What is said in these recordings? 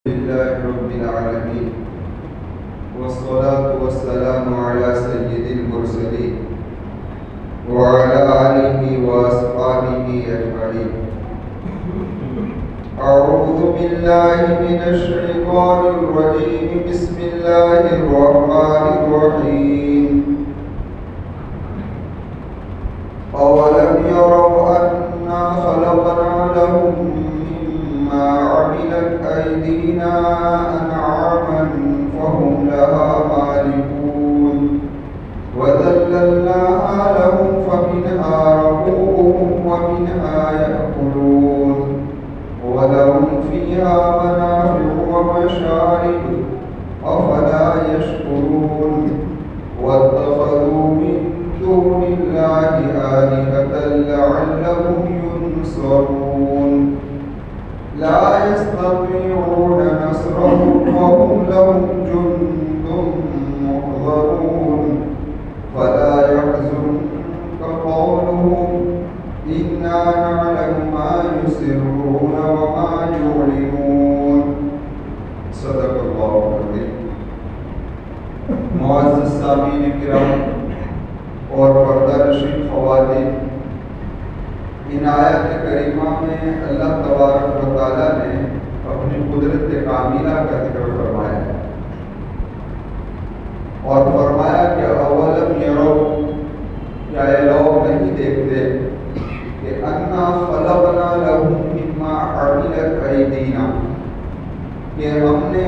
لله رب العالمين والصلاة والسلام على سيد المرسلين وعلى آله وأصحابه أجمعين. أعوذ بالله من الشيطان الرجيم. بسم الله الرحمن الرحيم. أولم يروا أنا خلقنا لهم مما عملت أيدينا أنعاما فهم لها مالكون وذللناها لهم فمنها ركوبهم ومنها يأكلون ولهم فيها منافع ومشارب أفلا يشكرون واتخذوا من دون الله آلهة لعلهم ينصرون لا يستطيعون نصرهم وهم لهم جند محضرون فلا يحزنك قولهم إنا نعلم ما يسرون وما يعلنون. صدق الله العظيم. معزز سامعین کرام اور پردہ نشین خواتین، ان آیات کریمہ میں اللہ تبارک و تعالیٰ نے اپنی قدرت کاملہ کا ذکر فرمایا ہے اور فرمایا کہ اولم یرو، کیا یہ لوگ نہیں دیکھتے کہ انا خلقنا لهم مما عملت ایدینا، کہ ہم نے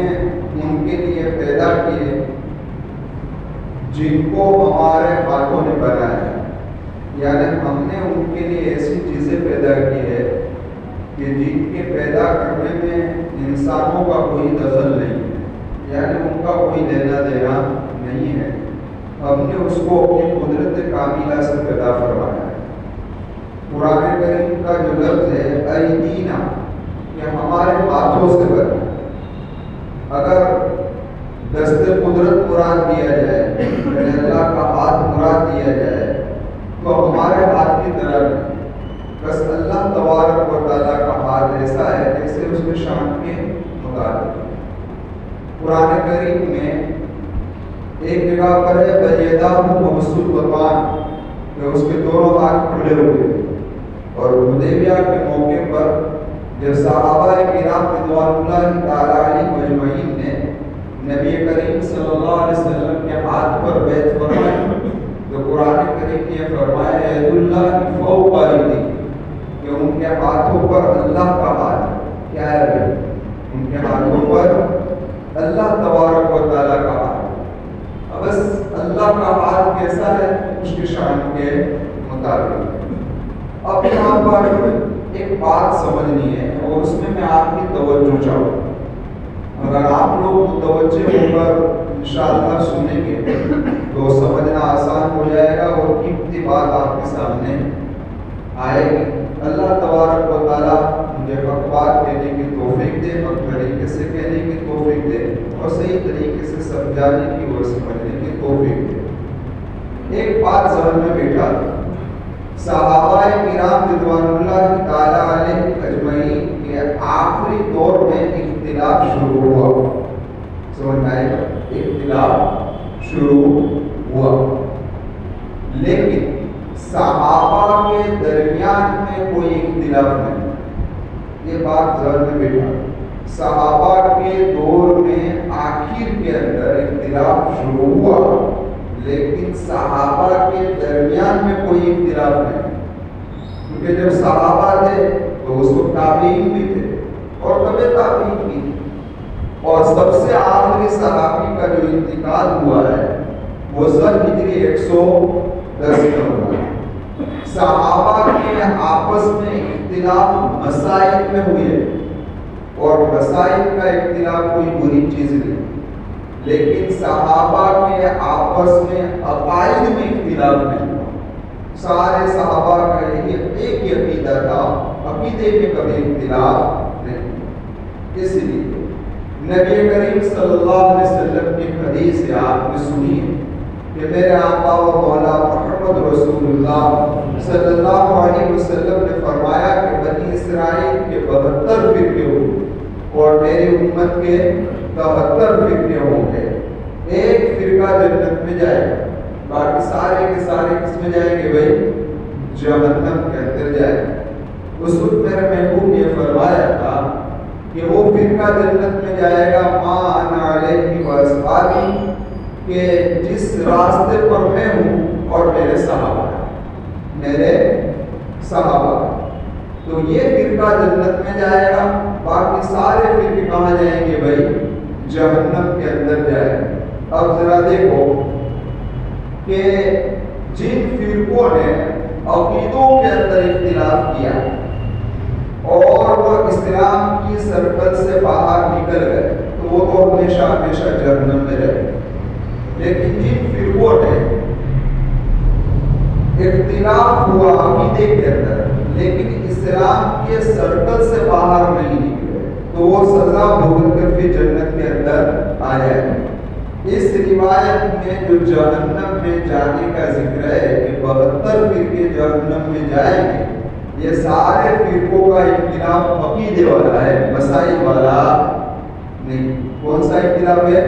ان کے لیے پیدا کیے جن کو ہمارے ہاتھوں نے بنایا ہے، یعنی ہم نے ان کے لیے ایسی چیزیں پیدا کی ہے کہ جن کے پیدا کرنے میں انسانوں کا کوئی دخل نہیں ہے، یعنی ان کا کوئی لینا دینا نہیں ہے. ہم نے اس کو اپنی قدرت کاملہ سے پیدا فرمایا ہے. قرآن کریم کا جو لفظ ہے ایدینا، یہ ہمارے ہاتھوں سے بنا. اگر دست قدرت مراد دیا جائے، یعنی اللہ کا ہاتھ مراد دیا جائے، تو ہمارے ہاتھ کی طرح نہیں، بس اللہ تبارک و تعالیٰ کا ہاتھ ایسا ہے جیسے اس کے شان کے مطابق. قرآن کریم میں ایک جگہ پر ہے بَيَدَاهُ مَبْسُوطَتَانِ، کہ اس کے دونوں ہاتھ کھلے ہوئے. اور حدیبیہ کے موقع پر جب صحابہ کرام رضوان اللہ تعالیٰ علیہم اجمعین نے نبی کریم صلی اللہ علیہ وسلم کے ہاتھ پر بیعت فرمائی، تو قرآن کریم نے فرمایا ید اللہ فوق ایدیہم، کہ ان کے ہاتھوں پر اللہ کا ہاتھ کیا ہے؟ ان کے ہاتھوں پر اللہ تبارک و تعالیٰ کا ہاتھ. بس اللہ کا ہاتھ کیسا ہے؟ اس کی شان کے مطابق. اب یہاں پر ایک بات سمجھنی ہے اور اس میں آپ کی توجہ چاہوں. اگر آپ لوگ متوجہ ہو کر انشاءاللہ سنیں گے تو سمجھنا آسان ہو جائے گا اور قیمتی بات آپ کے سامنے آئے گی. اللہ تبارک و تعالیٰ مجھے حق بات کہنے کی توفیق دے، حق طریقے سے کہنے کی توفیق دے اور صحیح طریقے سے سمجھانے کی اور سمجھنے کی توفیق دے. ایک بات ذہن میں بیٹھا، صحابہ کرام رضوان اللہ تعالیٰ علیہ اجمعین کے آخری دور میں اختلاف شروع ہوا. سمجھ میں آئے گا؟ اختلاف شروع ہوا، لیکن صحابہ کے درمیان میں کوئی اختلاف نہیں. یہ بات ذہن میں بیٹھا. صحابہ کے دور میں آخر کے اندر اختلاف شروع ہوا، لیکن صحابہ کے درمیان میں کوئی اختلاف نہیں. کیونکہ جب صحابہ تھے تو اس وقت تابعین بھی تھے اور تبع تابعین بھی. اور سب سے آخری صحابی کا جو انتقال ہوا ہے وہ سن ہجری 110 میں ہوا. صحابہ کے آپس میں اختلاف مسائل میں ہوئے، اور مسائل کا اختلاف کوئی بری چیز نہیں، لیکن صحابہ کے آپس میں عقائد میں اختلاف نہیں ہوا. سارے صحابہ کا ایک ہی عقیدہ تھا، عقیدے میں کبھی اختلاف نہیں. اس لیے نبی کریم صلی اللہ علیہ وسلم کی حدیث سے آپ نے سنی کہ میرے آقا و مولا محمد رسول اللہ صلی اللہ علیہ وسلم نے فرمایا کہ بنی اسرائیل کے 72 فرقے ہوئے اور میری امت کے 73 فرقے ہوں گے. ایک فرقہ جنت میں جائے گا، باقی سارے کے سارے کس میں جائیں گے بھائی؟ جہنم کے اندر جائیں گے. اس وقت میرے محبوب یہ فرمایا تھا کہ وہ فرقہ جنت میں جائے گا ما انا علیہ واصحابی، کہ جس راستے پر میں ہوں اور میرے صحابہ. تو یہ فرقہ جنت میں جائے گا، باقی سارے فرقے کہاں جائیں گے بھائی؟ جہنم کے اندر جائیں گے. اب ذرا دیکھو کہ جن فرقوں نے عقیدوں کے اندر اختلاف کیا اور وہ اسلام کی سرکل سے باہر نکل گئے تو وہ تو ہمیشہ ہمیشہ جہنم میں رہے. لیکن جن فرقوں نے اختلاف ہوا عقیدے کے اندر لیکن اسلام کے سرکل سے باہر نہیں نکلے تو وہ سزا بھگت کر پھر جنت کے اندر آ جائے. اس روایت میں جو جہنم میں جانے کا ذکر ہے کہ 72 فرقے جہنم میں جائیں گے، یہ سارے فرقوں کا اختلاف عقیدے والا ہے، مسائل والا نہیں. کون سا اختلاف ہے؟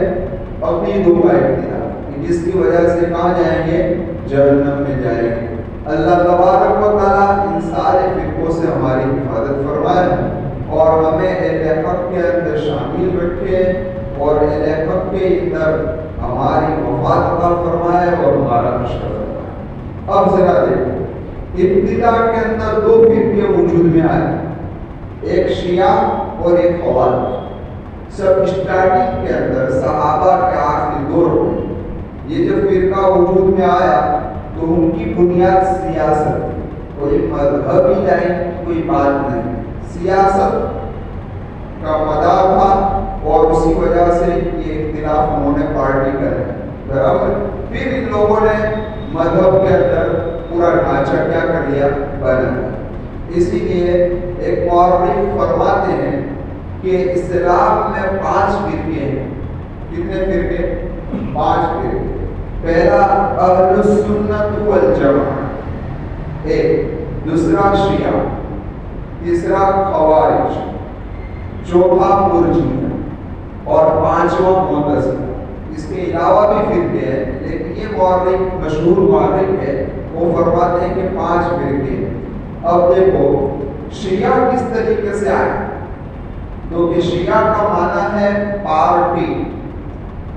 عقیدوں کا اختلاف، جس کی وجہ سے کہاں جائیں گے؟ جہنم میں جائیں گے. اللہ تبارک و تعالیٰ ان سارے فرقوں سے ہماری حفاظت فرمائے اور ہمیں اہل حق کے اندر شامل رکھے اور اہل حق کے اندر ہماری وفات عطا فرمائے اور ہمارا مشورہ فرمائے. اب ذرا دیکھو ابتدا کے اندر 2 فرقے وجود میں آئے، ایک شیعہ اور ایک خوارج. سب اسٹارٹنگ کے اندر صحابہ کے آخری دور میں یہ جو فرقہ وجود میں آیا تو ان کی بنیاد سیاست تھی. کوئی مذہبی لائن کوئی بات نہیں، سیاست کا مدار تھا اور اسی وجہ سے یہ اختلاف انہوں نے پارٹی کرے. برابر پھر ان لوگوں نے مذہب کے اندر پورا ڈھانچہ کیا کر لیا؟ بنا. اسی لیے ایک مورخ فرماتے ہیں کہ اسلام میں 5 فرقے ہیں. کتنے فرقے؟ 5 فرقے. پہلا اہل السنت والجماعہ، ایک. دوسرا شیعہ، تیسرا خوارج، چوتھا مرجئیہ اور 5واں معتزلہ. اس کے علاوہ بھی فرقے ہیں لیکن یہ مورخ مشہور مورخ ہے، وہ فرماتے ہیں کہ 5 فرقے. اب دیکھو شیعہ کس طریقے سے آئے، تو کہ شیعہ کا معنی ہے پارٹی.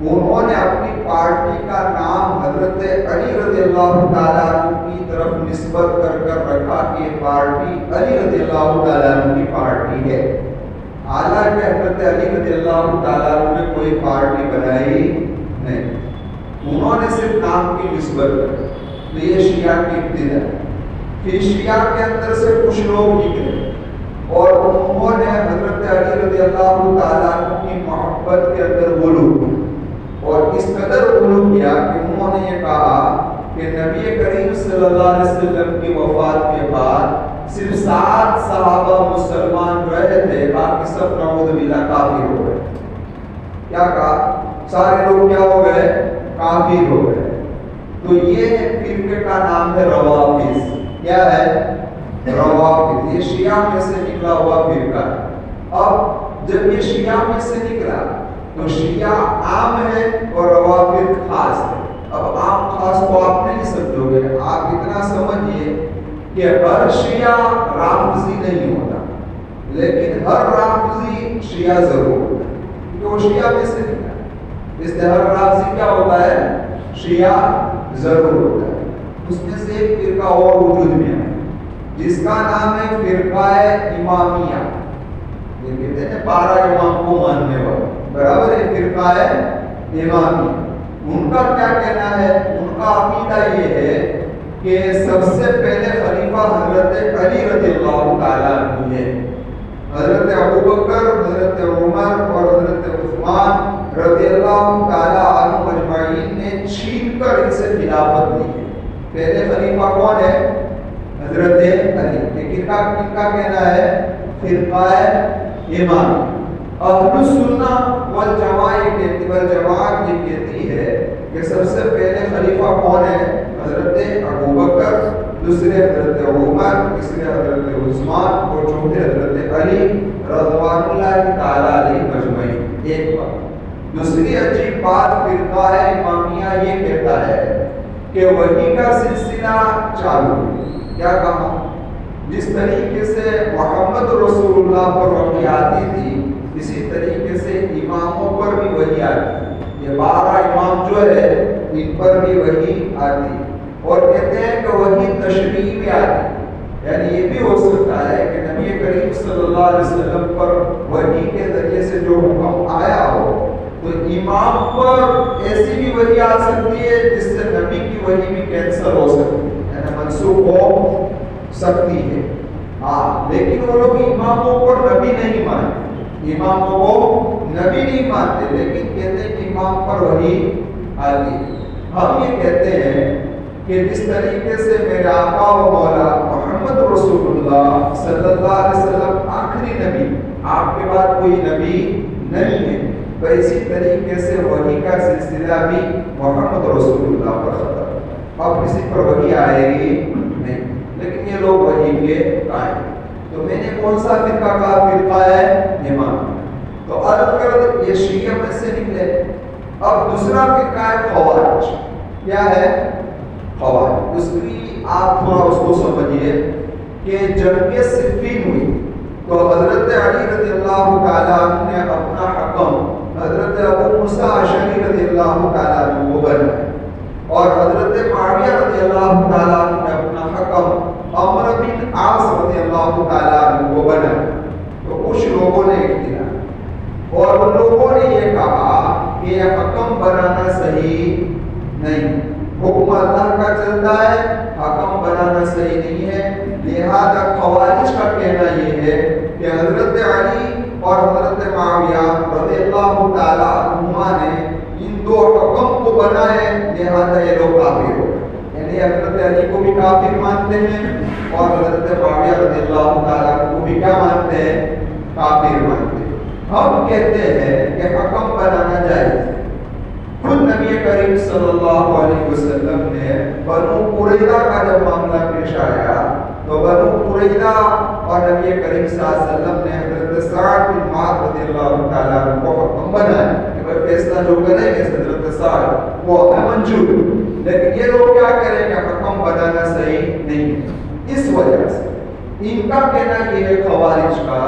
انہوں نے اپنی پارٹی کا نام حضرت علی رضی اللہ تعالیٰ عنہ کی طرف نسبت کر کر رکھا کہ یہ پارٹی علی رضی اللہ تعالیٰ عنہ کی پارٹی ہے. حالانکہ حضرت علی رضی اللہ تعالیٰ عنہ نے کوئی پارٹی بنائی نہیں، انہوں نے صرف نام کی نسبت کر. تو یہ شیعہ کی ابتدا. پھر شیعہ کے اندر سے کچھ لوگ نکلے اور انہوں نے حضرت علی رضی اللہ تعالیٰ عنہ کی محبت کے اندر غلو اور اس قدر غلو کیا کہ انہوں نے یہ کہا کہ نبی کریم صلی اللہ علیہ وسلم کی وفات کے بعد صرف 7 صحابہ مسلمان رہے تھے، باقی سب نعوذ باللہ کافر ہو گئے. کیا کہا؟ سارے لوگ کیا ہو گئے؟ کافر ہو گئے. تو یہ فرقے کا نام ہے روافض. کیا ہے؟ روافض. یہ شیعہ میں سے نکلا ہوا فرقہ. اب جب یہ شیعہ میں سے نکلا تو شیعہ عام ہے اور روافض خاص ہے. اب عام خاص کو آپ نہیں سمجھو گے، آپ اتنا سمجھیے کہ ہر شیعہ رافضی نہیں ہوتا لیکن ہر رافضی شیعہ ضرور ہوتا ہے کیونکہ وہ شیعہ میں سے نکلا. اس لیے ہر رافضی کیا ہوتا ہے؟ شیعہ ضرور ہوتا ہے. اس میں سے ایک فرقہ اور وجود میں ہے جس کا نام ہے فرقہ امامیہ. یہ کہتے ہیں 12 امام کو ماننے والا. برابر ہے، فرقہ ہے امامیہ. ان کا کیا کہنا ہے؟ ان کا عقیدہ یہ ہے کہ سب سے پہلے خلیفہ حضرت علی رضی اللہ تعالیٰ عنہ ہے. حضرت ابوبکر، حضرت عمر اور حضرت عثمان رضی اللہ تعالیٰ عنہ مجمعین نے چھین کر ان سے خلافت لی ہے. پہلے خلیفہ کون ہے؟ حضرت علی. لیکن ان کا کہنا ہے فرقہ امامیہ. اہل السنہ والجماعت یہ کہتی ہے کہ سب سے پہلے خلیفہ کون ہے؟ حضرت ابوبکر، دوسرے حضرت عمر، تیسرے حضرت عثمان اور چوتھے حضرت علی رضوان اللہ تعالیٰ علیہ مجمعین. ایک بات. دوسری عجیب بات فرقہ امامیہ یہ کہتا ہے کہ وحی کا سلسلہ چالو ہے. کیا کہا؟ جس طریقے سے محمد رسول اللہ پر وحی آتی تھی اسی طریقے سے اماموں پر بھی وحی آتی. یہ 12 امام جو ہے ان پر بھی وحی آتی اور کہتے ہیں کہ وحی تشریح میں آتی. یعنی یہ بھی ہو سکتا ہے کہ نبی کریم صلی اللہ علیہ وسلم پر وحی کے ذریعے سے جو حکم آیا ہو تو امام پر ایسی بھی وحی آ سکتی ہے جس سے نبی کی وحی بھی کینسل ہو سکتی ہے یعنی منسوخ ہو سکتی ہے. ہاں لیکن وہ لوگ اماموں پر نبی نہیں مانتے, اماموں کو نبی نہیں مانتے, لیکن کہتے ہیں کہ امام پر وحی آتی ہے. ہم یہ کہتے ہیں کہ جس طریقے سے میرے آقا و مولا محمد رسول اللہ صلی اللہ علیہ وسلم آخری نبی, آپ کے بعد کوئی نبی نہیں ہے, تو اسی طریقے سے وحی کا سلسلہ بھی محمد رسول اللہ پر ختم. اب کسی پر وحی آئے گی نہیں, لیکن یہ لوگ وحی کے قائم. تو میں نے کون سا فرقہ کہا؟ فرقہ ہے امام. تو عرض کر یہ شیعہ میں سے نکلے. اب دوسرا فرقہ ہے خوارج. کیا ہے؟ خوارج. اس کی آپ تھوڑا اس کو سمجھیے کہ جنگ صفین ہوئی تو حضرت علی رضی اللہ تعالیٰ عنہ نے اپنا حکم حضرت ابو موسیٰ اشعری رضی اللہ تعالیٰ عنہ کو بنایا اور حضرت معاویہ رضی اللہ تعالیٰ عنہ نے اپنا حکم عمرو بن عاص رضی اللہ تعالیٰ عنہ کو بنایا. تو کچھ لوگوں نے اختلاف اور ان لوگوں نے یہ کہا کہ یہ حکم بنانا صحیح نہیں, حکم اللہ کا چلتا ہے, حکم بنانا صحیح نہیں ہے. لہذا خوارج کا کہنا یہ ہے کہ حضرت علی اور حضرت معاویہ رضی اللہ تعالیٰ عنہما نے ان دو حکم کو بنائے, لہذا یہ لوگ کافر ہو. یعنی حضرت علی کو بھی کافر مانتے ہیں اور حضرت معاویہ رضی اللہ تعالیٰ کو بھی کیا مانتے ہیں؟ کافر مانتے ہیں. ہم کہتے ہیں کہ حکم بنانا جائز. خود نبی کریم صلی اللہ علیہ وسلم نے بنو قریظہ کا جب معاملہ پیش آیا تو بنو قریظہ اور نبی کریم صلی اللہ علیہ وسلم نے حضرت سعد بن معاذ رضی اللہ تعالیٰ عنہ کو حکم بنایا کہ فیصلہ جو کریں گے حضرت سعد وہ ہمیں منظور. لیکن یہ لوگ کیا کریں کہ حکم بنانا صحیح نہیں. اس وجہ سے ان کا کہنا یہ ہے خوارج کا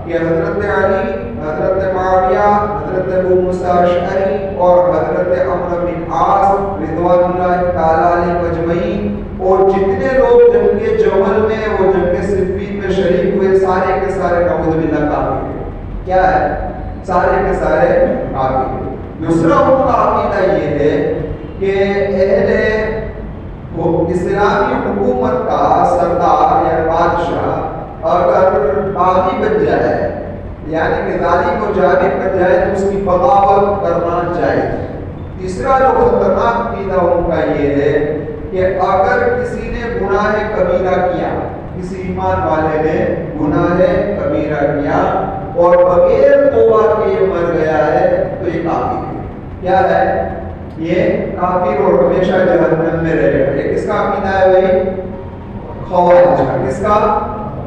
کہ حضرت علی, حضرت معاویہ, حضرت ابو موسیٰ اشعری اور حضرت عمرو بن عاص رضوان اللہ تعالیٰ علیہ مجمعین اور جتنے لوگ جنگ جمل میں وہ جنگ صفین میں شریک ہوئے سارے کے سارے نعوذ باللہ کافر ہیں. کیا ہے؟ سارے کے سارے کافر ہیں. دوسرا ان کا عقیدہ یہ ہے کہ اہل اسلامی حکومت کا سردار یا بادشاہ اگر باغی بن جائے یعنی کہ ظالم و جابر بن جائے تو اس کی بغاوت کرنا چاہیے. تیسرا جو خطرناک عقیدہ ان کا یہ ہے کہ اگر کسی نے گناہ کبیرہ کیا, کسی ایمان والے نے گناہ کبیرہ کیا اور بغیر توبہ کے مر گیا ہے تو یہ کافر ہے. کیا ہے؟ یہ کافر اور ہمیشہ جہنم میں رہے گا. یہ کس کا عقیدہ ہے بھائی؟ خوارج کا. کس کا؟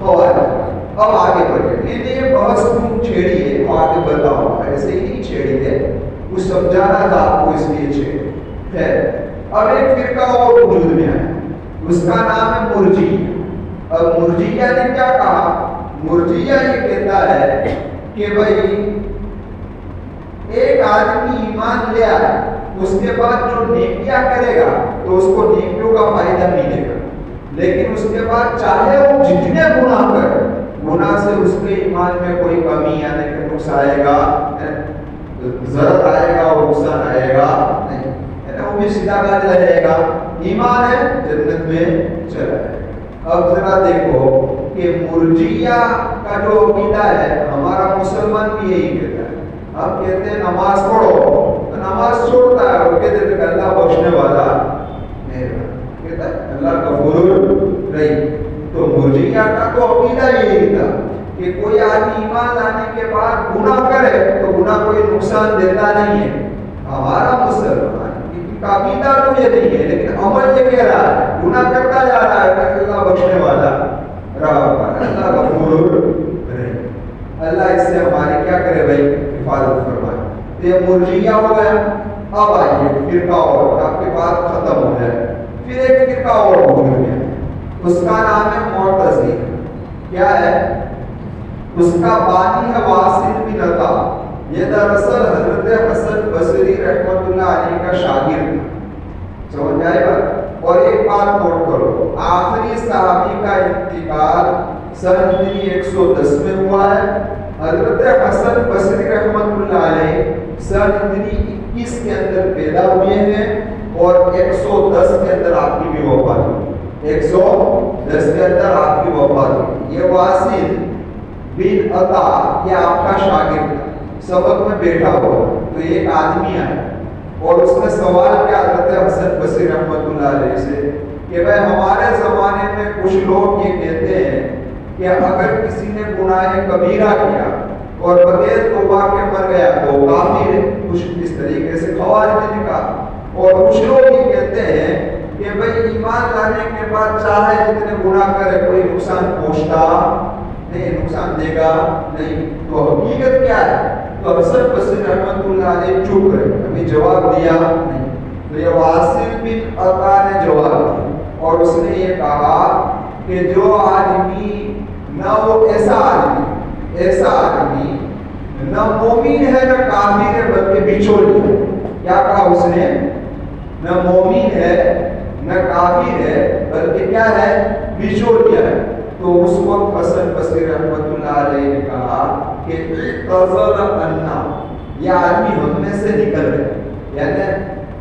خوارج. اب آگے بڑھے. یہ بحث کیوں چھیڑی ہے وہ آگے بتاؤں, ایسے ہی نہیں چھیڑی ہے, کچھ سمجھانا تھا آپ کو اس لیے چھیڑے. خیر, اب ایک فرقہ اور وجود میں آیا, اس کا نام ہے مرجیہ. اب مرجیہ نے کیا کہا؟ مرجیہ یہ کہتا ہے کہ بھائی ایک آدمی ایمان لے آیا, اس کے بعد جو نیکیاں کرے گا تو اس کو نیکیوں کا فائدہ ملے گا, لیکن اس کے بعد چاہے وہ جتنے گناہ کرے, گناہ سے اس کے ایمان میں کوئی کمی یعنی کہ نقص آئے گا, ضرر آئے گا اور نقصان آئے گا نہیں, وہ بھی سیدھا کاج رہے گا, ایمان ہے جنت میں چلا ہے. اب ذرا دیکھو کہ مرجیہ کا جو عقیدہ ہے ہمارا مسلمان بھی یہی کہتا ہے. ہم کہتے ہیں نماز پڑھو تو نماز چھوڑتا ہے, وہ کہتے ہیں کہ اللہ بخشنے والا نہیں, کہتا ہے اللہ غفور رحیم. تو مرجیہ کا تو عقیدہ یہی تھا کہ کوئی آدمی ایمان لانے کے بعد گناہ کرے تو گناہ کوئی نقصان دیتا نہیں ہے. ہمارا مسلمان کا عقیدہ تو یہ نہیں ہے, لیکن عمل یہ کہہ رہا ہے گناہ کرتا جا رہا ہے کہ اللہ بخشنے والا رہا, اللہ غفور رحیم. اللہ اس سے ہماری کیا کرے بھائی حفاظت فرمائے. تو یہ مرجیہ ہو گیا. اب آئیے فرقہ اور آپ کے بات ختم ہو جائے. پھر ایک فرقہ اور ہو گیا, اس کا نام ہے معتزلی. کیا ہے؟ اس کا بانی ہے واصل بن عطا. یہ دراصل حضرت حسن بصری رحمۃ اللہ علیہ کا شاگرد تھا. سمجھ آئے گا؟ اور ایک بات نوٹ کرو, آخری صحابی کا انتقال سن 110 میں ہوا ہے. حضرت حسن بصری رحمۃ اللہ علیہ سن 21 کے اندر پیدا ہوئے ہیں اور 110 کے اندر آپ کی بھی وفات ہوئی. 110 کے اندر آپ کی وفات ہوئی. یہ واصل بن عطا یہ آپ کا شاگرد تھا, سبق میں بیٹھا ہوا. تو ایک آدمی آیا اور اس نے سوال کیا حضرت حسن بصری رحمۃ اللہ علیہ سے کہ بھائی ہمارے زمانے میں کچھ لوگ یہ کہتے ہیں کہ اگر کسی نے گناہ کبیرہ کیا اور بغیر توبہ کے مر گیا تو کافر ہے. کچھ اس طریقے سے خوارج نے کہا. اور کچھ لوگ یہ کہتے ہیں کہ بھائی ایمان لانے کے بعد چاہے جتنے گناہ کرے کوئی نقصان پہنچتا نہیں, نقصان دے گا نہیں. تو حقیقت کیا ہے؟ تو حسن بصری رحمۃ اللہ علیہ چپ رہے, ابھی جواب دیا نہیں. تو یہ واصل بن عطا نے جواب دیا اور اس نے یہ کہا کہ جو آدمی نہ وہ ایسا آدمی نہ مومن ہے نہ کافر ہے بلکہ بچولی ہے. کیا کہا اس نے؟ نہ مومن ہے نہ کافر ہے بلکہ کیا ہے؟ بچولیا ہے. تو اس وقت حسن بصری رحمۃ اللہ علیہ نے کہا کہ اعتذر عنا, یہ آدمی ہم میں سے نکل گیا. یعنی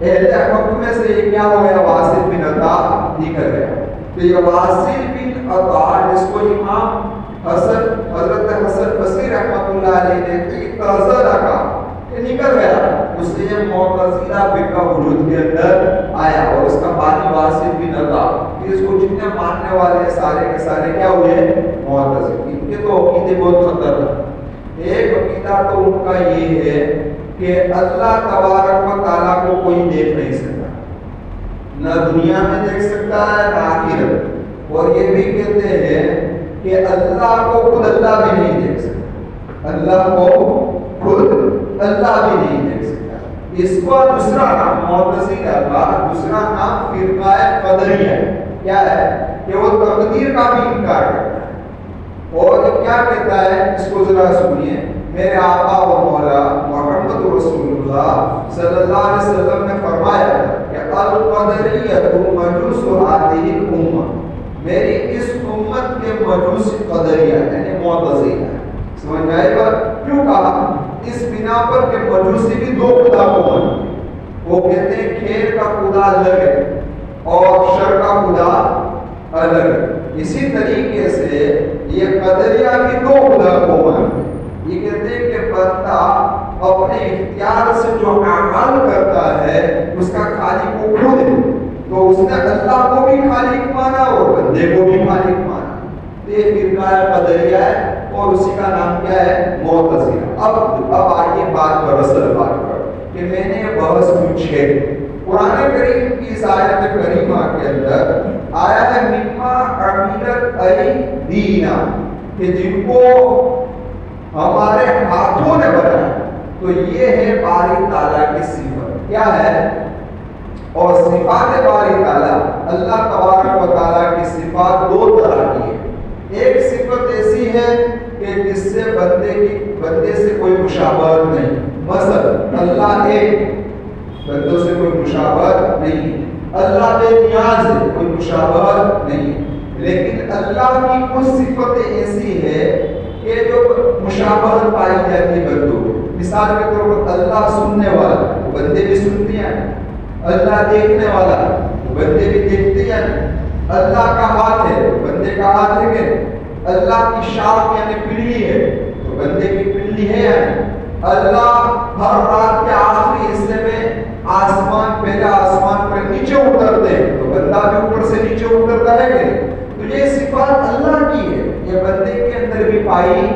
اہل حق میں سے یہ کیا ہو گیا؟ واصل بن عطا نکل گیا. تو یہ واصل بن عطا جس کو امام حضرت حسن بصری رحمۃ اللہ علیہ نے اعتذر کہا کہ نکل گیا, اس سے یہ معتزلہ فرقہ وجود کے اندر آیا اور اس کا بانی واصل بن عطا. اس کو جتنے ماننے والے سارے کے سارے کیا ہوئے؟ معتزلی. ان کے تو عقیدے بہت خطرناک. ایک عقیدہ تو ان کا یہ ہے کہ اللہ تبارک و تعالیٰ کو کوئی دیکھ نہیں سکتا, نہ دنیا میں دیکھ سکتا ہے نہ آخرت. اور یہ بھی کہتے ہیں کہ اللہ کو خود اللہ بھی نہیں دیکھ سکتا, اللہ کو خود اللہ بھی نہیں دیکھ سکتا. اس کو دوسرا نام معتزلہ کا دوسرا نام فرقہ قدریہ ہے. کیا ہے؟ کہ وہ تقدیر کا بھی انکار کرتا ہے. اور کیا کہتا ہے اس کو ذرا سنیے. میرے آقا و مولا محمد رسول اللہ صلی اللہ علیہ وسلم نے فرمایا کہ القدریہ مجوس هذه الامہ, میری اس امت کے مجوس قدریہ یعنی معتزلہ. سمجھ آئے گا کیوں کہا؟ اس بنا پر کہ مجوسی بھی دو خدا کو مانتے. وہ کہتے ہیں خیر کا خدا الگ ہے اور شر کا خدا الگ ہے. اسی طریقے سے یہ قدریہ بھی دو خدا کو مانتے. یہ کہتے ہیں کہ بندہ اپنے اختیار سے جو اعمال کرتا ہے اس کا خالق وہ خود ہے. تو اس نے اللہ کو بھی خالق مانا اور بندے کو بھی خالق مانا. یہ فرقہ قدریہ ہے اور اسی کا نام کیا ہے؟ معتزلہ. اب آئیے بات پر اصل بات پر کہ میں نے یہ بحث پوچھے. قرآن کریم کی اس آیت کریمہ کے اندر آیا ہے مما عملت ایدینا, کہ جن کو ہمارے ہاتھوں نے بنایا. تو یہ ہے باری تعالیٰ کی صفت. کیا ہے؟ اور صفات باری تعالیٰ, اللہ تبارک و تعالیٰ کی صفات دو طرح کی ہے. ایک صفت ایسی ہے کہ جس سے بندے سے کوئی مشابہت نہیں. مثلا اللہ ایک, بندوں سے کوئی مشابہت نہیں. اللہ بے نیاز ہے, کوئی مشابہت نہیں. لیکن اللہ کی کچھ صفتیں ایسی ہے کہ جو مشابہت پائی جاتی ہے بندوں. مثال کے طور پر اللہ سننے والا, بندے بھی سنتے ہیں. اللہ دیکھنے والا, بندے بھی دیکھتے ہیں. اللہ کا ہاتھ ہے, بندے کا ہاتھ ہے. کہ اللہ کی شاخ یعنی پنڈلی ہے تو بندے کی پنڈلی ہے. اللہ ہر رات کے آخری حصے میں آسمان, پہلے آسمان پر نیچے اترتے ہیں تو بندہ بھی اوپر سے نیچے اترتا ہے. کہ تو یہ صفات اللہ کی ہے, یہ بندے کے اندر بھی پائی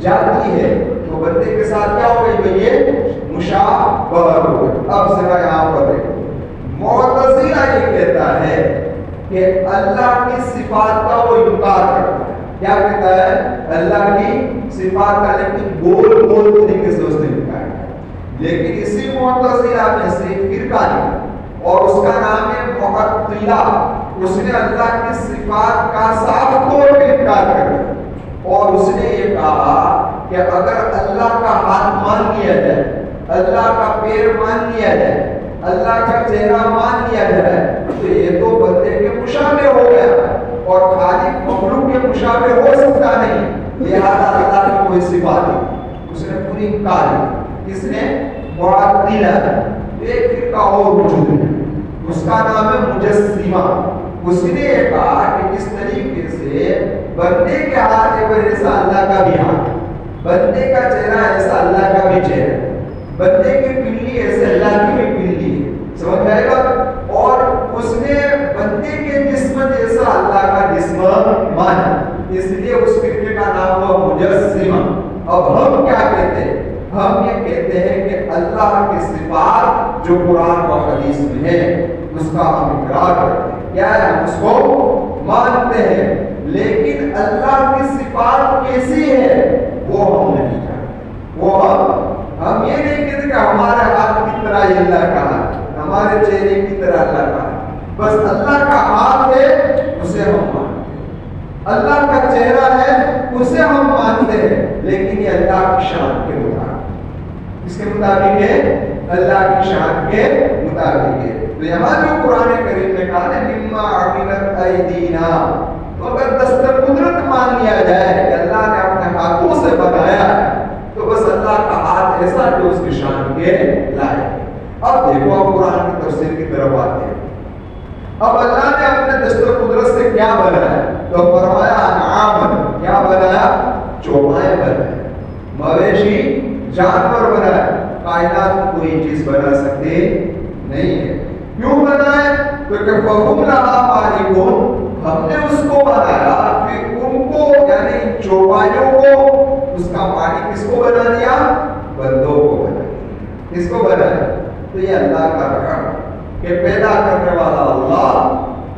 جاتی ہے. تو بندے کے ساتھ کیا ہو گئی؟ یہ مشابہت ہو گئی. اب ذرا یہاں پر دیکھو, معتزلہ یہ کہتا ہے کہ اللہ کی صفات کا وہ انکار کرتا ہے. کیا کہتا ہے؟ اللہ کی صفات کا لیکن گول گول طریقے سے اس نے لکھا ہے. لیکن اسی معتزلہ میں سے فرقہ ہے اور اس کا نام ہے معطلہ. اس نے اللہ کی صفات کا صاف طور پہ انکار کر دیا اور اس نے یہ کہا کہ اگر اللہ کا ہاتھ مان لیا جائے, اللہ کا پیر مان لیا جائے, اللہ کا چہرہ مان لیا جائے تو یہ تو بندے کے مشابہ ہو گیا اور خالق مخلوق کے مشابہ ہو سکتا نہیں, لہذا اللہ کی کوئی صفات نہیں. اس نے پوری انکار کی. اس نے معطلہ ایک فرقہ اور وجود ہے, اس کا نام ہے مجسمہ. اس نے یہ کہا کہ اس طریقے سے بندے کے ہاتھ ایسا اللہ کا بھی ہاتھ, بندے کا چہرہ ایسا اللہ کا بھی چہرہ, بندے کی پنڈلی ایسے اللہ کی بھی پنڈلی ہے. سمجھ آئے گا؟ اور اس نے بندے کے جسم جیسا اللہ کا جسم مانا, اس لیے اس فرقے کا نام ہوا مجسمہ. اب ہم کیا کہتے ہیں؟ ہم یہ کہتے ہیں کہ اللہ کی صفات جو قرآن و حدیث میں ہے اس کا ہم اقرار کرتے ہیں. کیا ہے؟ ہم اس کو مانتے ہیں, لیکن اللہ کی صفات کیسی ہے وہ ہم نہیں جانتے. وہ ہم یہ نہیں کہتے کہ ہمارے ہاتھ کی طرح ہی اللہ کا ہاتھ, ہمارے چہرے کی طرح اللہ کا ہاتھ. بس اللہ کا ہاتھ ہے اسے ہم مانتے ہیں, اللہ کا چہرہ ہے اسے ہم مانتے ہیں, لیکن یہ اللہ کی شان کے مطابق, اس کے مطابق ہے, اللہ کی شان کے مطابق ہے. تو یہاں جو قرآن کریم نے کہا ہے مما عملت ایدینا, تو اگر دستر قدرت مان لیا جائے کہ اللہ نے اپنے ہاتھوں سے بنایا ہے تو بس اللہ کا ہاتھ ایسا جو اس کی شان کے لائق. اب دیکھو اب قرآن کی تفسیر کی طرف آتے ہیں. اب اللہ نے اپنے دستر قدرت سے کیا بنایا؟ تو فرمایا انعام, کیا بنایا؟ چوپائے بنائے, مویشی جانور بنائے. کائنات میں کوئی چیز بنا سکتے نہیں ہے. کیوں بنائے؟ کیونکہ فہم لہا مالکون, ہم نے اس کو بنایا, پھر ان کو یعنی چوپائیوں کو اس کا مالک کس کو بنا دیا؟ بندوں کو بنا دیا. کس کو بنایا؟ تو یہ اللہ کا رحم کہ پیدا کرنے والا اللہ,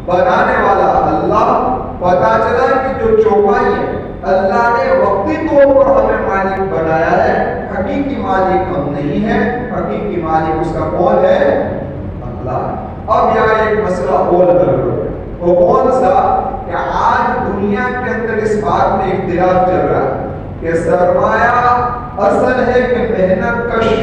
بنانے والا اللہ. پتا چلا کہ جو چوپائی ہے اللہ نے وقتی طور پر ہمیں مالک بنایا ہے, حقیقی مالک ہم نہیں ہیں, حقیقی مالک اس کا کون ہے؟ اللہ. اب یہاں ایک مسئلہ اور حل ہو گیا, وہ کون سا؟ کہ آج دنیا کے اندر اس بات میں اختلاف چل رہا ہے کہ سرمایہ اصل ہے کہ محنت کش,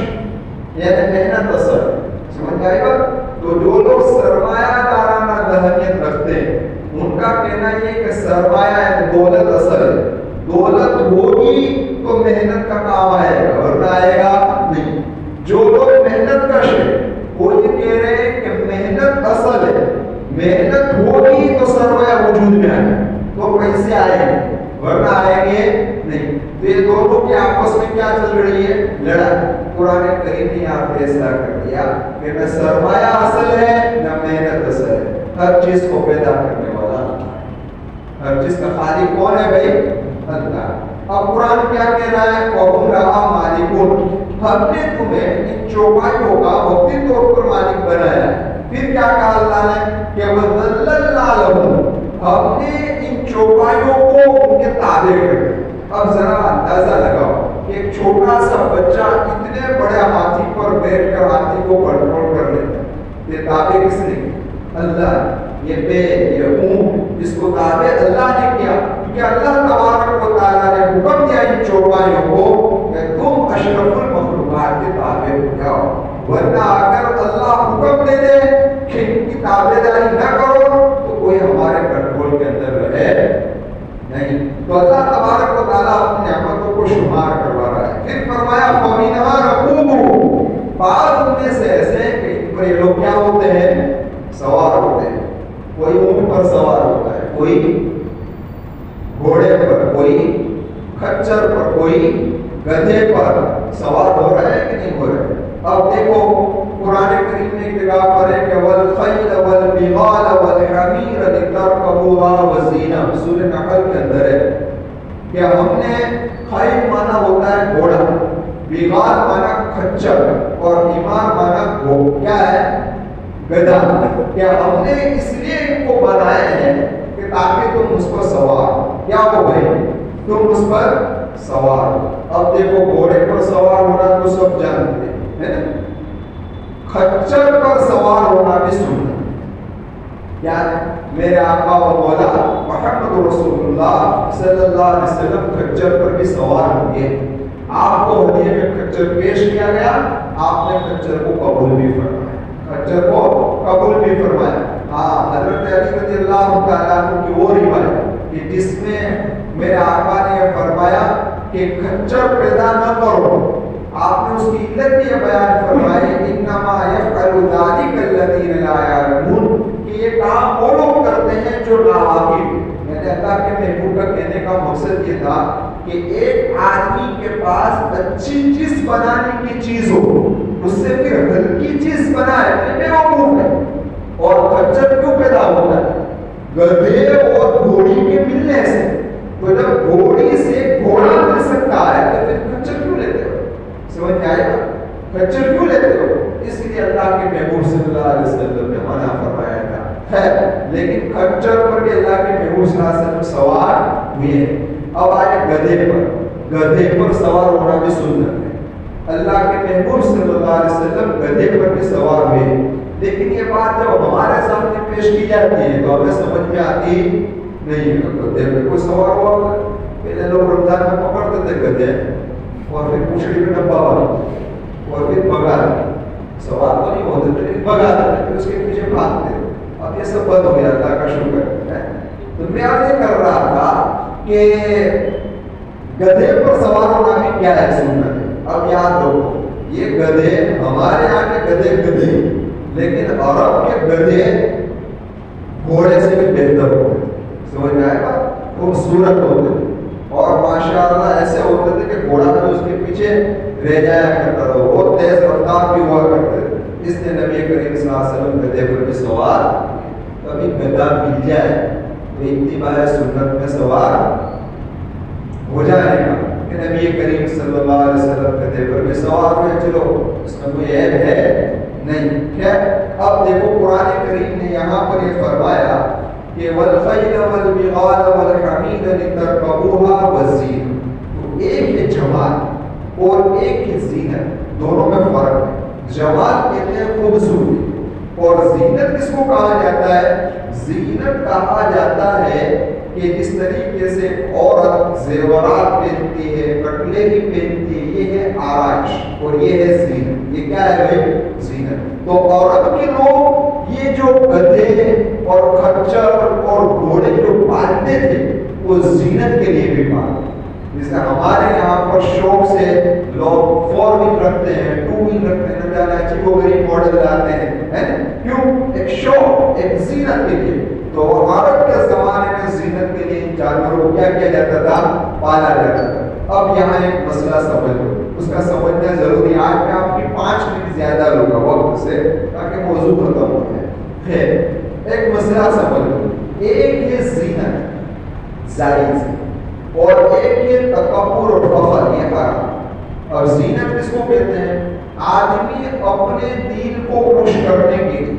یعنی محنت اصل. سمجھ آئے گا؟ تو جو لوگ سرمایہ دارانہ ذہنیت رکھتے ہیں ان کا کہنا یہ کہ سرمایہ دولت اصل ہے, دولت ہوگی تو محنت کا کام آئے گا ورنہ آئے گا نہیں. جو لوگ محنت کش ہے وہ یہ کہہ رہے ہیں کہ محنت اصل ہے, محنت ہوگی تو سرمایہ وجود میں آئے گا, تو پیسے آئیں گے ورنہ آئیں گے نہیں. تو یہ دونوں کی آپس میں کیا چل رہی ہے؟ لڑائی. قرآن کریم نے یہاں فیصلہ کر دیا کہ نہ سرمایہ اصل ہے نہ محنت اصل ہے, ہر چیز کو پیدا کرنے والا اللہ ہے, ہر چیز کا خالق کون ہے بھائی؟ اللہ. اب قرآن کیا کہہ رہا ہے؟ وَهُمْ لَهَا مَالِكُونَ, ہم نے تمہیں ان چوپائیوں کا وقتی طور پر مالک بنایا ہے. پھر کیا کہا اللہ نے کہ وَذَلَّلْنَا لَهُمْ, ہم نے ان چوپائیوں کو ان کے تابع کر دیا. اب ذرا اندازہ لگاؤ کہ ایک چھوٹا سا بچہ اتنے بڑے ہاتھی پر بیٹھ کر ہاتھی کو کنٹرول کر لیتا ہے, یہ تابع کس نے؟ اللہ. یہ بے, یہ اونٹ, اس کو تابع اللہ نے کیا کیونکہ اللہ تبارک و تعالیٰ نے حکم دیا ان چوپائیوں کو کہ تم اشرف المخلوقات کے تابع ہو جاؤ, ورنہ اگر اللہ حکم دے دے کہ ان کی تابع داری نہ کرو تو کوئی ہمارے کنٹرول کے اندر رہے نہیں. تو اللہ تبارک و تعالیٰ اپنی نعمتوں کو شمار کروا رہا ہے. پھر فرمایا فَمِنْهَا رَكُوبُهُ, بعض ان میں سے ایسے کہ یہ لوگ کیا ہوتے ہیں؟ سوار ہوتے ہیں. کوئی اونٹ پر سوار ہوتا ہے, کوئی گھوڑے پر, کوئی خچر پر, کوئی گدھے پر سوار ہو رہا ہے کہ نہیں ہو رہا ہے. اب دیکھو قرآن کریم میں ایک جگہ پر ہے کہ وَالْخَيْلَ وَالْبِغَالَ وَالْحَمِيرَ لِتَرْكَبُوهَا وَزِينَةً, سورہ نحل کے اندر ہے کہ ہم نے خیل مانا ہوتا ہے گھوڑا, بیغال مانا خچر اور حمار مانا کیا ہے؟ گدھا. کہ ہم نے اس لیے ان کو بنائے ہیں کہ تاکہ تم اس پر سوار. کیا ہو گئی؟ تم اس پر سوار ہو۔ اب دیکھو گھوڑے پر سوار ہونا تو سب جانتے ہیں، خچر پر سوار ہونا بھی سننا کیا ہے؟ میرے آقا و مولا محمد رسول اللہ صلی اللہ علیہ وسلم خچر پر بھی سوار ہوئے، آپ کو ہدیے میں خچر پیش کیا گیا، آپ نے خچر کو قبول بھی فرمایا، خچر کو قبول بھی فرمایا۔ ہاں، حضرت علی رضی اللہ تعالیٰ عنہ کی وہ روایت کہ جس میں میرے آقا نے یہ فرمایا کہ خچر پیدا نہ کرو، آپ نے اس کی علت یہ بیان فرمائی انما یفعل ذلک الذین لا یعلمون، کہ یہ کام وہ لوگ کرتے ہیں جو ناواقف۔ یعنی اللہ کے محبوب کا کہنے کا مقصد یہ تھا کہ ایک آدمی کے پاس اچھی چیز بنانے کی چیز ہو، اس سے پھر ہلکی چیز بنائے تو بیوقوف ہے۔ اور خچر کیوں پیدا ہوتا ہے؟ گدھے اور گھوڑی کے ملنے سے۔ تو جب گھوڑی سے گھوڑا مل سکتا ہے تو پھر خچر کیوں لیتے ہو؟ سمجھ میں آئے گا؟ خچر کیوں لیتے ہو؟ اس لیے اللہ کے محبوب صلی اللہ علیہ وسلم نے منع فرمایا تھا ہے، لیکن خچر پر بھی اللہ کے محبوب صلی اللہ علیہ وسلم سوار ہوئے۔ اب آئے گدھے پر، گدھے پر سوار ہونا بھی سنت ہے۔ اللہ کے محبوب صلی اللہ علیہ وسلم گدھے پر بھی سوار ہوئے، لیکن یہ بات جب ہمارے سامنے پیش کی جاتی ہے تو ہمیں سمجھ میں آتی نہیں ہے۔ گدھے پہ کوئی سوار ہوا، پہلے لوگ رمضان میں پکڑتے تھے گدھے اور پھر پوچھڑی میں ڈبہ والا اور پھر بگاتے، سوار تو نہیں ہوتے تھے لیکن بگاتے تھے، پھر اس کے پیچھے بھاگتے۔ اب یہ سب بند ہو گیا، اللہ کا شکر ہے۔ تو میں یہ کر رہا تھا کہ گدھے پر سوار ہونا بھی کیا ہے؟ سنت ہے۔ اب یاد رکھو، یہ گدھے ہمارے یہاں کے گدھے گدھے، لیکن عرب کے گدھے گھوڑے سے بھی بہتر ہوتے، سمجھ میں آئے گا؟ خوبصورت ہوتے اور ماشاءاللہ ایسے ہوتے تھے کہ گھوڑا بھی اس کے پیچھے رہ جایا کرتا تھا، بہت تیز رفتار بھی ہوا کرتے تھے۔ اس لیے نبی کریم صلی اللہ علیہ وسلم گدھے پر بھی سوار، کبھی گدھا مل جائے تو اتباع سنت میں سوار ہو جائے گا کہ نبی کریم صلی اللہ علیہ وسلم گدھے پر بھی سوار ہوئے، چلو اس میں کوئی عیب ہے نہیں۔ خیر، اب دیکھو قرآن کریم نے یہاں پر یہ فرمایا کہ والخیل والبغال والحمیر لترکبوها وزینہ، تو ایک ہے جمال اور ایک ہے زینت، دونوں میں فرق ہے۔ جمال کہتے ہیں خوبصورتی، اور زینت کس کو کہا جاتا ہے؟ زینت کہا جاتا ہے کہ جس طریقے سے عورت زیورات پہنتی ہے، کٹلری پہنتی ہے، یہ ہے آرائش اور یہ ہے زینت۔ یہ کیا ہے بھائی؟ زینت۔ تو عورت کے لوگ یہ جو گدھے اور خچر اور گھوڑے جو پالتے تھے وہ زینت کے لیے بھی پالتے، جیسے ہمارے یہاں پر شوق سے لوگ 4 وہیل رکھتے ہیں، 2 وہیل رکھتے ہیں، نہ جانے عجیب و غریب ماڈل لاتے ہیں، کیوں؟ ایک شوق، ایک زینت کے لیے۔ تو عرب کے زمانے میں زینت کے لیے ان جانوروں کو کیا کیا جاتا تھا؟ پالا جاتا تھا۔ اب یہاں ایک مسئلہ سمجھ لو، اس کا سمجھنا ضروری ہے۔ آج میں آپ کی 5 منٹ زیادہ لوں گا وقت سے تاکہ موضوع ختم ہو جائے۔ ایک مسئلہ سمجھ لو، ایک ہے زینت ظاہر سے اور ایک یہ تکبر اور فخر، یہ حرام۔ اور زینت کس کو کہتے ہیں؟ آدمی اپنے دل کو خوش کرنے کے لیے،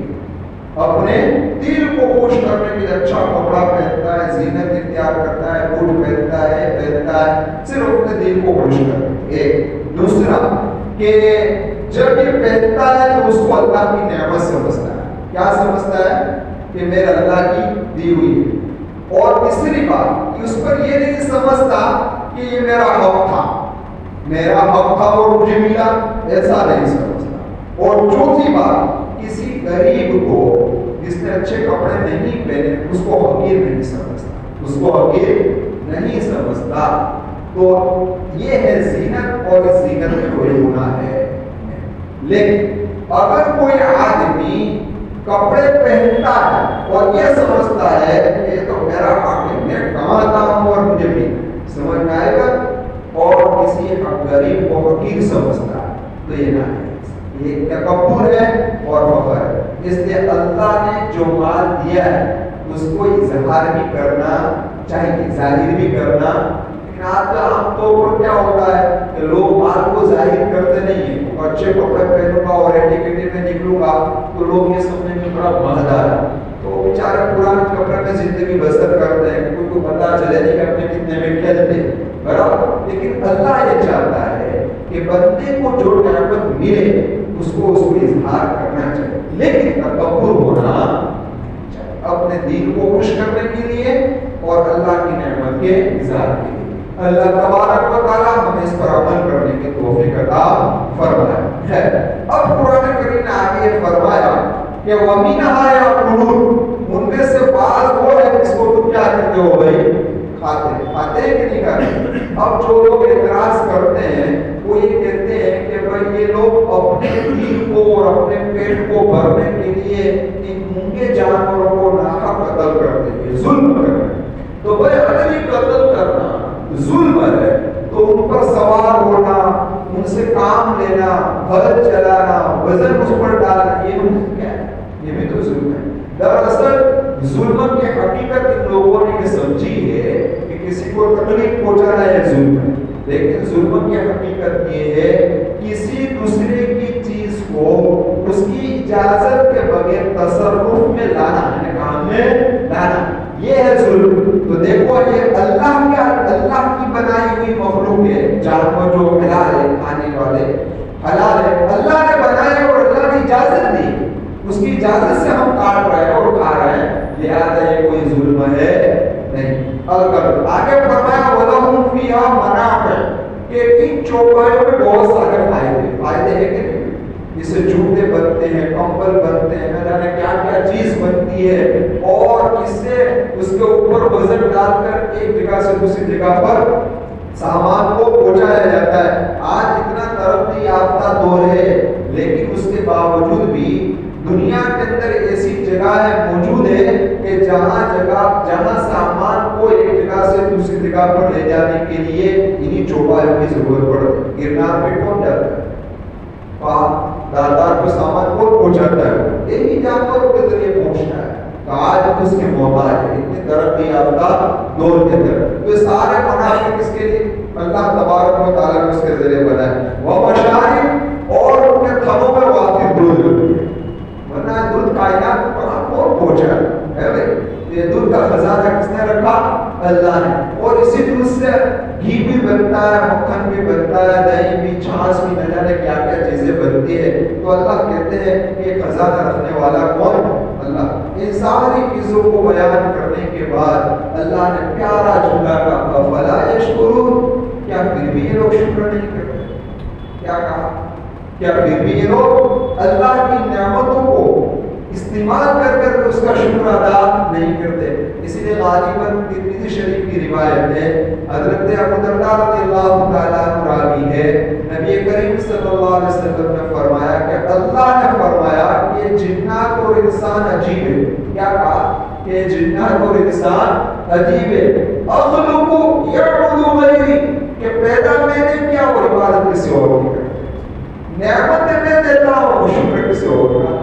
اپنے دل کو خوش کرنے کے لیے اچھا کپڑا پہنتا ہے، زینت اختیار کرتا ہے، بوٹ پہنتا ہے صرف اپنے دل کو خوش کرنے۔ ایک دوسرا کہ جب یہ پہنتا ہے تو اس کو اللہ کی نعمت سمجھتا ہے۔ کیا سمجھتا ہے؟ کہ میرے اللہ کی دی ہوئی ہے۔ اور تیسری بات کہ اس پر یہ نہیں سمجھتا کہ یہ میرا حق تھا، میرا حق تھا اور مجھے ملا، ایسا نہیں سمجھتا۔ اور چوتھی بات، کسی غریب کو جس نے اچھے کپڑے نہیں پہنے اس کو حقیر نہیں سمجھتا، اس کو حقیر نہیں سمجھتا۔ تو یہ ہے زینت، اور اس زینت میں کوئی گناہ ہے۔ لیکن اگر کوئی آدمی کپڑے پہنتا ہے اور یہ سمجھتا ہے کہ یہ تو میرا حق ہے، میں کماتا ہوں اور مجھے بھی سمجھ میں آئے گا، اور کسی غریب کو حقیر سمجھتا ہے تو یہ نہ ہے، یہ تکبر ہے اور فخر ہے۔ اس لیے اللہ نے جو مال دیا ہے اس کو اظہار بھی کرنا چاہیے، ظاہر بھی کرنا۔ لیکن آج کا عام طور پر کیا ہوتا ہے کہ لوگ مال کو ظاہر کرتے نہیں ہیں۔ اچھے کپڑے پہنوں گا اور ایٹیکیٹی میں نکلوں گا تو لوگ یہ سمجھیں گے بڑا مالدار ہے، تو بیچارے پرانے کپڑے میں زندگی بسر کرتے ہیں، کوئی کو پتہ چلے نہیں کہ اپنے کتنے میں کھیلتے برابر. لیکن اللہ یہ چاہتا ہے کہ بندے کو جو نعمت ملے اس کو اظہار کرنا چاہیے، لیکن تکبر ہونا اپنے دین کو خوش کرنے کے لیے اور اللہ کی نعمت کے اظہار کے لیے. اللہ تبارک و تعالی ہمیں اس پر عمل کرنے کی توفیق عطا فرمائے. اب قرآن کریم نے آگے فرمایا کہ وَمِنْهَا يَأْكُلُونَ، ان میں سے بعض وہ ہے جس کو تم کیا کہتے ہو بھائی، کھاتے ہیں کہ نہیں کھاتے. اب جو لوگ اعتراض کرتے ہیں وہ یہ کہتے ہیں کہ بھائی یہ لوگ اپنے دین کو اور اپنے پیٹ کو بھرنے کے لیے ان مونگے جانوروں کو ناحق قتل کرتے ہیں، ظلم کرتے ہیں. تو بھائی اگر یہ قتل کرنا ظلم ہے تو ان پر سوار ہونا، ان سے کام لینا، ہل چلانا، وزن اس پر ڈالنا، یہ کیا ہے؟ یہ بھی تو ظلم ہے. دراصل ظلم کی حقیقت ان لوگوں نے یہ سمجھی ہے کہ کسی کو تکلیف پہنچانا ہے ظلم ہے، لیکن ظلم کی حقیقت یہ ہے کسی دوسرے کی چیز کو اس کی اجازت کے بغیر تصرف میں لانا، یعنی کام میں لانا، یہ ہے ظلم. تو دیکھو یہ اللہ کی بنائی ہوئی مخلوق ہے، جانور جو حلال ہے کھانے والے حلال ہے، اللہ نے بنائے اور اللہ نے اجازت دی، اس کی اجازت سے ہم کاٹ رہے ہیں اور کھا رہے ہیں، لہذا یہ کوئی ظلم ہے نہیں. اگر آگے فرمایا وَلَهُمْ فِيهَا مَنَافِعُ، کہ ان چوپایوں میں بہت سارے فائدے ہیں کہ نہیں. اس سے جوتے بنتے ہیں، کمبل بنتے ہیں، نہ جانے کیا کیا چیز بنتی ہے، اور اس سے اس کے اوپر وزن ڈال کر ایک جگہ سے دوسری جگہ پر سامان کو پہنچایا جاتا ہے. آج اتنا ترقی یافتہ دور ہے لیکن اس کے باوجود بھی دنیا کے اندر ایسی جگہیں موجود ہے کہ جہاں سامان کو ایک جگہ سے دوسری جگہ پر لے جانے کے لیے انہی چوپایوں کی ضرورت پڑتی ہے. گرنار پہ کون جاتا ہے؟ دادار کو سامان کون پہنچاتا ہے؟ یہی جانوروں کے ذریعے پہنچتا ہے. تو آج اس کے محتاج ہے اتنے ترقی یافتہ دور کے اندر. تو سارے منافع کس کے لیے؟ اللہ تبارک و تعالیٰ نے اس کے ذریعے بنائے. وہ مشارب، اور ان کے تھنوں میں واقع دودھ، ورنہ دودھ کائنات کو کون پہنچا ہے بھائی؟ یہ دودھ کا خزانہ کس نے رکھا؟ اللہ نے. اور اسی دودھ سے گھی بھی بنتا ہے، مکھن بھی بنتا ہے، دہی بھی، چھاچ بھی، نہ جانے کیا کیا چیزیں بنتی ہے. تو اللہ کہتے ہیں کہ یہ خزانہ رکھنے والا کون ہے؟ اللہ. ان ساری چیزوں کو بیان کرنے کے بعد اللہ نے پیارا جملہ کہا فلا یشکرون، کیا پھر بھی یہ لوگ شکر نہیں کرتے؟ کیا کہا؟ کیا پھر بھی یہ لوگ اللہ کی نعمتوں کو استعمال کر کر اس کا شکر ادا نہیں کرتے؟ اسی لیے غالباً ترمذی شریف کی روایت ہے، حضرت ابو درداء رضی اللہ تعالیٰ عنہ راوی ہے، نبی کریم صلی اللہ علیہ وسلم نے فرمایا کہ اللہ نے فرمایا کہ جنات اور انسان عجیب ہے. کیا کہا؟ کہ جنات اور انسان عجیب ہے. اخلق یعبد غیری، کہ پیدا میں نے کیا اور عبادت کسی اور کی کرتا. نعمتیں میں دیتا ہوں وہ شکر کسی اور کا.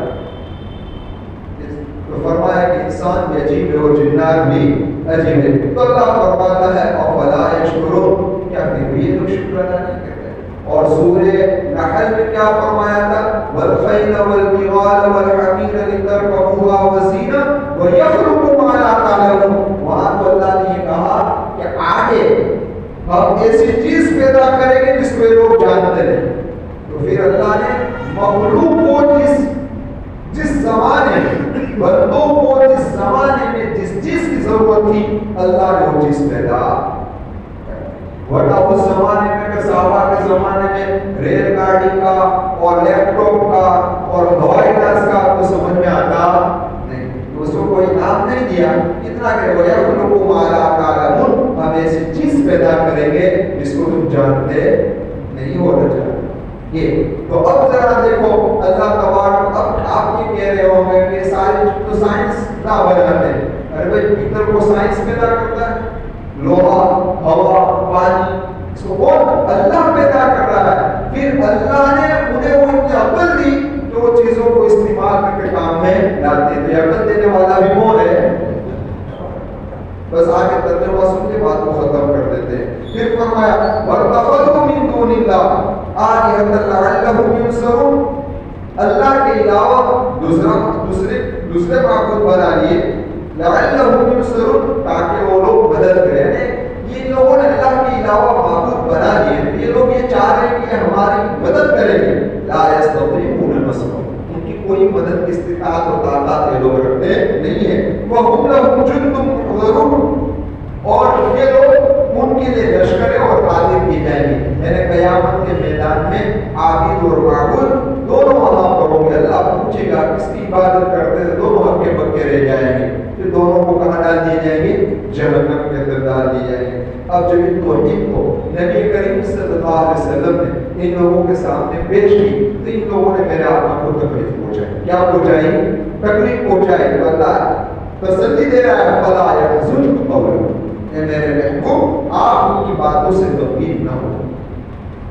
تو فرمایا کہ انسان بھی عجیب ہے اور جنات بھی عجیب ہے. تو اللہ فرماتا ہے افلا یشکرون، کیا پھر بھی یہ لوگ شکر ادا نہیں کرتے؟ اور سورہ نحل میں کیا فرمایا تھا؟ والخیل والبغال والحمیر لترکبوها وزینۃ ویخلق ما لا تعلمون. وہاں تو اللہ نے یہ کہا کہ آگے ہم ایسی چیز پیدا کریں گے جس کو لوگ جانتے نہیں. تو پھر اللہ نے مخلوق کو جس زمانے میں، بندوں کو جس زمانے میں جس چیز کی ضرورت تھی اللہ نے وہ چیز پیدا. ورنہ اس زمانے میں کہ صحابہ کے زمانے میں ریل گاڑی کا اور لیپ ٹاپ کا اور ہوائی جہاز کا تو سمجھ میں آتا نہیں. اس کو کوئی نام نہیں دیا، اتنا کہ وہ یخلق ما لا تعلمون، ہم ایسی چیز پیدا کریں گے جس کو تم جانتے نہیں ہو رہا. یہ تو اب ذرا دیکھو اللہ تبارک، اب آپ یہ کہہ رہے ہوں گے کہ سارے تو سائنس نہ بناتے ہیں. ارے بھائی پیتل کو سائنس پیدا کرتا ہے، لوہا، ہوا، پانی، اس کو کون؟ اللہ پیدا کر رہا ہے. پھر اللہ نے انہیں وہ اتنی عقل دی کہ وہ چیزوں کو استعمال کر کے کام میں لاتے تھے. عقل دینے والا بھی کون ہے؟ بس آگے ترجمہ سن کے بات کو ختم کر دیتے ہیں. پھر فرمایا وَاتَّخَذُوا مِن دُونِ اللَّهِ آلِهَةً لَعَلَّهُمْ يُنصَرُونَ، اللہ کے علاوہ دوسرے معبود بنا لیے لعلهم ينصرون تاکہ وہ لوگ مدد کریں. یعنی یہ لوگوں نے اللہ کے علاوہ معبود بنا لیے، یہ لوگ یہ چاہ رہے ہیں کہ ہماری مدد کریں گے. لا يستطيعون النصر، ان کی کوئی مدد کی استطاعت و طاقت یہ لوگ رکھتے نہیں ہیں. وهم لهم جند محضرون، اور یہ لوگ ان کے لیے لشکر اور قادر کی جائیں گے. یعنی قیامت کے میدان میں عابد اور معبود دونوں وہاں کرو گے. اللہ پوچھے گا کس کی عبادت کرتے تھے، دونوں ہکے بکے رہ جائیں گے. پھر دونوں کو کہاں ڈال دیے جائیں گے؟ جہنم کے اندر ڈال دیے جائیں گے. اب جب ان توحید کو نبی کریم صلی اللہ علیہ وسلم نے ان لوگوں کے سامنے پیش کی تو ان لوگوں نے میرے آقا کو تکلیف پہنچائی. کیا پہنچائی؟ تکلیف پہنچائی. اللہ تسلی دے رہا ہے، فلا يحزنك قولهم، اے میرے محبوب آپ ان کی باتوں سے غمگین نہ ہو،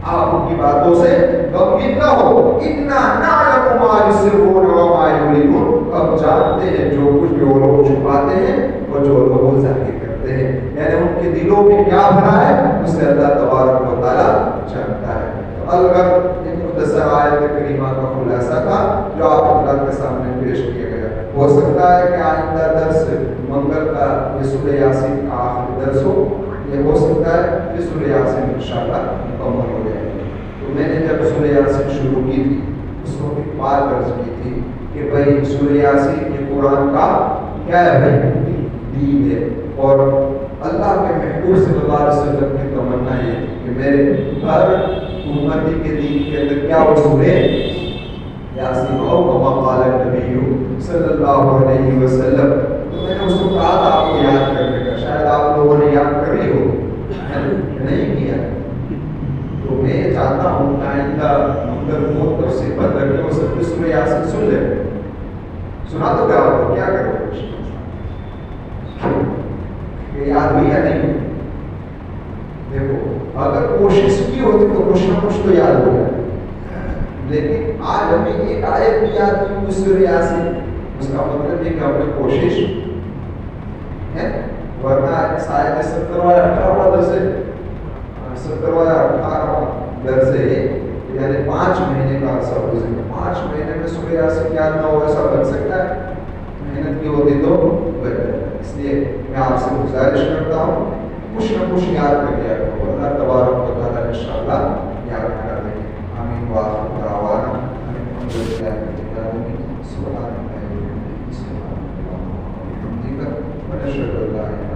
آپ ان کی باتوں سے غمگین نہ ہو. انا نعلم ما يسرون وما يعلنون، اب جانتے ہیں جو کچھ بھی وہ لوگ چھپاتے ہیں اور جو لوگ ظاہر کرتے ہیں. یعنی ان کے دلوں میں کیا بھرا ہے اسے اللہ تبارک و تعالیٰ جانتا ہے. البتہ یہ مختصر آیت کریمہ کا خلاصہ تھا جو آپ حضرات کے سامنے پیش کیا گیا. ہو سکتا ہے کہ آئندہ درس منگل کا یہ سورہ یاسین کا آخری درس ہو، یہ ہو سکتا ہے کہ سورہ یاسین انشاءاللہ مکمل ہو جائے. تو میں نے جب سورہ یاسین شروع کی تھی اس وقت بات عرض کی تھی کہ بھائی سورہ یاسین یہ قرآن کا کیا ہے بھائی؟ دین ہے. اور اللہ کے محبوب صلی اللہ علیہ وسلم کی تمنا یہ تھی کہ میرے ہر امتی کے دین کے اندر کیا اصول ہے؟ یاسین ہو کما قال النبی صلی اللہ علیہ وسلم. تو میں نے اس کو کہا تھا آپ کو یاد کرنے کا، شاید آپ لوگوں نے یاد کری ہو، نہیں کیا. تو میں یہ چاہتا ہوں کہ آئندہ اگر وہ تفسیر بند کر کے وہ سب کی سورہ یاسین سن لے. سنا تو کیا ہوگا، کیا کرو یہ یاد ہوئی یا نہیں؟ دیکھو اگر کوشش کی ہوتی تو کچھ نہ کچھ تو یاد ہو جائے. لیکن آج ہمیں ایک آیت بھی یاد نہیں ہوئی سورہ یاسین، اس کا مطلب یہ کہ ہم نے کوشش ہے. ورنہ آیت 17واں 18واں درس ہے، 17واں 18واں درس ہے، یعنی 5 مہینے کا عرصہ گزرے. 5 مہینے میں سورہ یاسین یاد نہ ہو ایسا بن سکتا ہے؟ محنت کی ہوتی تو بن جاتا. اس لیے میں آپ سے گزارش کرتا ہوں کچھ نہ کچھ یاد کر لیا کرو. اللہ تبارک و تعالیٰ انشاءاللہ یاد کر دیں گے. آمین. وآخر دعوانا ان الحمد للہ رب العالمین. سبحان اللہ ونشهد ان لا اله الا